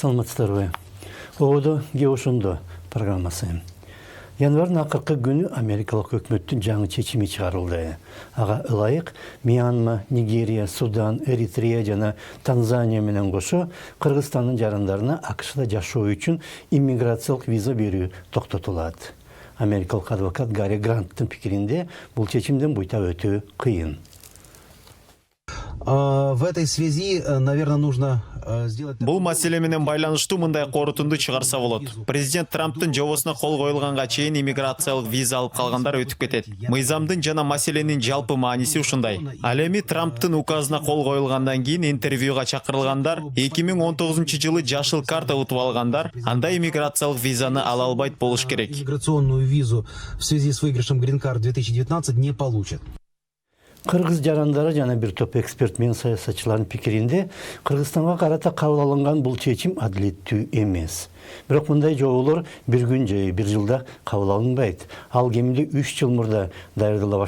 Саламатсыздарбы. Оодо Геошундо программасы. Январь акыркы күнү Америкалык өкмөттүн жаңы чечими чыгарылды. Ага ылайык Мьянма, Нигерия, Судан, Эритрея жана Танзания менен кошо Кыргызстандын жарандарына АКШда жашоо үчүн иммиграциялык виза берүү токтотулат. Америкалык адвокат Гарри Гранттын пикиринде бул чечимден буйта өтүү кыйын. В этой связи, наверное, нужно сделать... Бул маселе менен байланыштуу мындай корутунду чыгарса болот. Президент Трамптын жобосуна кол коюлганга чейин иммиграциялык виза алып калгандар өтүп кетет. Мыйзамдын жана маселенин жалпы мааниси ушундай. Ал эми Трамптын указына кол коюлгандан кийин интервьюга чакырылгандар 2019-жылы жашыл карта утуп алгандар анда иммиграциялык визаны ала албайт болуш керек. Иммиграционную визу в связи с выигрышем Green Card 2019 не получат. Кыргыз жарандары жана бир топ эксперт мен саясатчылардын пикиринде Кыргызстанга карата кабыл алынган бул чечим адилеттүү эмес. Бирок мындай жоболор бир күн же бир жылда кабыл алынбайт. Ал кеминде 3 жыл мурда даярдала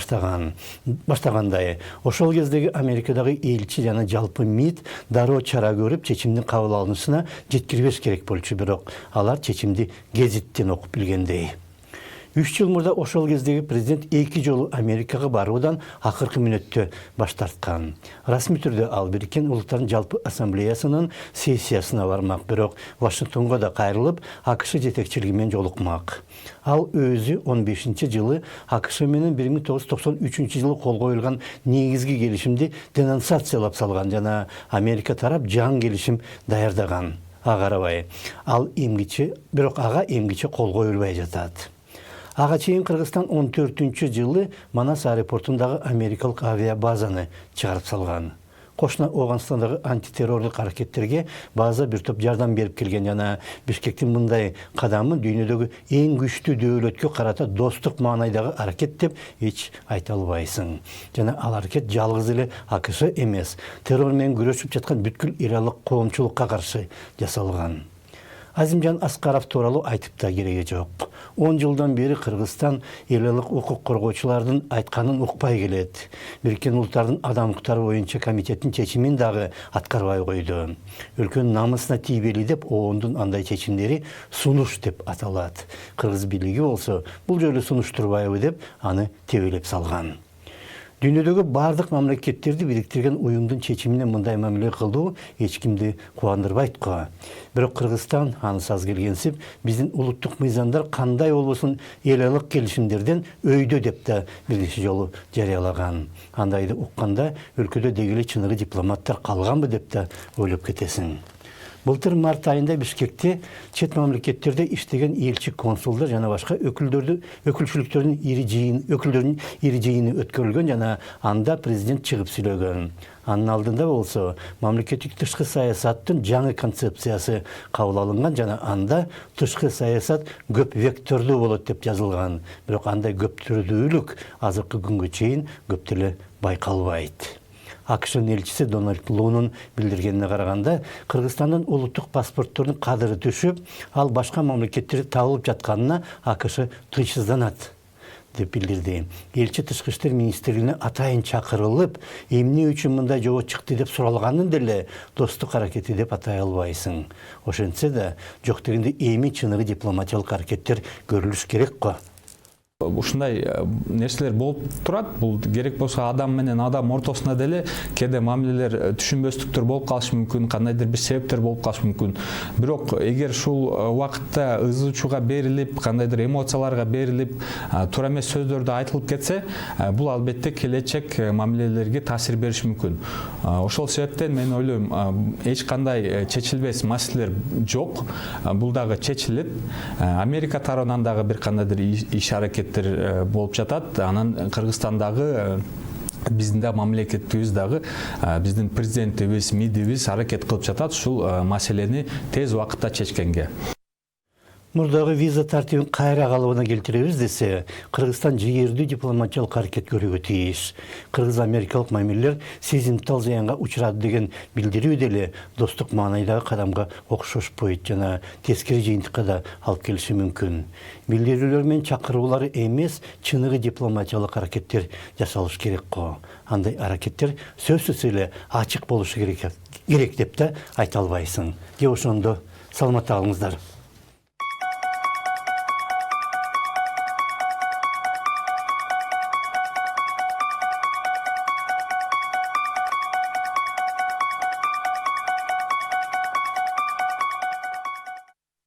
баштагандай. Ошол кездеги Америкадагы элчи жана жалпы МИД дароо чара көрүп чечимдин кабыл алынышына жеткирбеш керек болчу, бирок алар чечимди гезиттен окуп билгендей. 3 жыл мурда ошол кездеги президент 2 жолу Америкага баруудан акыркы мүнөттө баш тарткан. Расмий түрдө ал Бириккен Улуттардын жалпы ассамблеясынын сессиясына бармак, бирок Вашингтонго да кайрылып, АКШ жетекчилиги менен жолукмак. Ал өзү 15-жылы АКШ менен 1993-жылы кол коюлган негизги келишимди денонсациялап салган жана Америка тарап жаңы келишим даярдаган. Агарабай. Ал эмгиче, бирок ага эмгиче кол коюлбай жатат. Ага чейин Кыргызстан 14-жылы Манас аэропортундагы америкалык авиабазаны чыгарып салган. Кошуна Оганстандагы антитеррорлук аракеттерге база бир топ жардам берип келген жана Бишкектин мындай кадамы дүйнөдөгү эң күчтүү дөөлөткө карата достук маанайдагы аракет деп эч айта албайсың. Жана ал аракет жалгыз эле АКШ эмес, террор менен күрөшүп жаткан бүткүл иралык коомчулукка каршы жасалган. Азимжан Аскаров тууралуу айтып да кереги жок. 10 жылдан бери Кыргызстан элелик укук коргоочулардын айтканын укпай келет. Бириккен Улуттардын адам укуктары боюнча комитеттин чечимин дагы аткарбай койду. Өлкөнүн намысына тийбели деп оондун андай чечимдери сунуш деп аталат. Кыргыз бийлиги болсо бул жолу сунуштурбайбы деп аны тебелеп салган. Дүйнөдөгү бардык мамлекеттерди бириктирген уюмдун чечимине мындай мамиле кылуу эч кимди кубандырбайт го. Бирок Кыргызстан анысы аз келгенсип, биздин улуттук мыйзамдар кандай болбосун элелик келишимдерден өйдө деп да биринчи жолу жарыялаган. Андайды укканда өлкөдө дегеле чыныгы дипломаттар калганбы деп да ойлоп кетесиң. Былтыр март айында Бишкекте чет мамлекеттерде иштеген элчи консулдар жана башка өкүлчүлүктөрдүн ири жыйыны өткөрүлгөн жана анда президент чыгып сүйлөгөн. Анын алдында болсо мамлекеттик тышкы саясаттын жаңы концепциясы кабыл алынган жана анда тышкы саясат көп вектордуу болот деп жазылган. Бирок андай көптүрдүүлүк азыркы күнгө чейин көп деле байкалбайт. АКШнын элчиси Дональд Лунун билдиргенине караганда, Кыргызстандын улуттук паспорттордун кадыры түшүп, ал башка мамлекеттерде табылып жатканына АКШ тынчсызданат деп билдирди. Элчи тышкы иштер министрлигине атайын чакырылып, эмне үчүн мындай жобо чыкты деп суралганын деле достук аракети деп атай албайсың. Ошентсе да, жок дегенде эми чыныгы дипломатиялык аракеттер көрүлүш керек го. Ушундай нерселер болуп турат. Бул керек болсо адам менен адам ортосунда деле кээде мамилелер түшүнбөстүктөр болуп калышы мүмкүн, кандайдыр бир себептер болуп калышы мүмкүн. Бирок эгер ушул убакытта ызы-чууга берилип, кандайдыр эмоцияларга берилип, туура эмес сөздөрдү айтылып кетсе, бул албетте келечек мамилелерге таасир бериши мүмкүн. Ошол себептен мен ойлойм, эч кандай чечилбес маселелер жок. Бул дагы чечилет. Америка тарабынан дагы бир кандайдыр иш аракет болуп жатат. Анан Кыргызстандагы биздин да мамлекетибиз дагы, биздин президентибиз, МИДибиз аракет кылып жатат ушул маселени тез убакытта чечкенге. Мурдагы виза тартибин кайра калыбына келтиребиз десе, Кыргызстан жигердүү дипломатиялык аракет көрүүгө тийиш. Кыргыз-америкалык мамилелер сезимтал зыянга учурады деген билдирүү деле достук маанайдагы кадамга окшошпойт жана тескери жыйынтыкка да алып келиши мүмкүн. Билдирүүлөр менен чакыруулары эмес, чыныгы дипломатиялык аракеттер жасалыш керек го. Андай аракеттер сөзсүз эле ачык болушу керек деп да айта албайсың. Же ошондо Саламатта калыңыздар.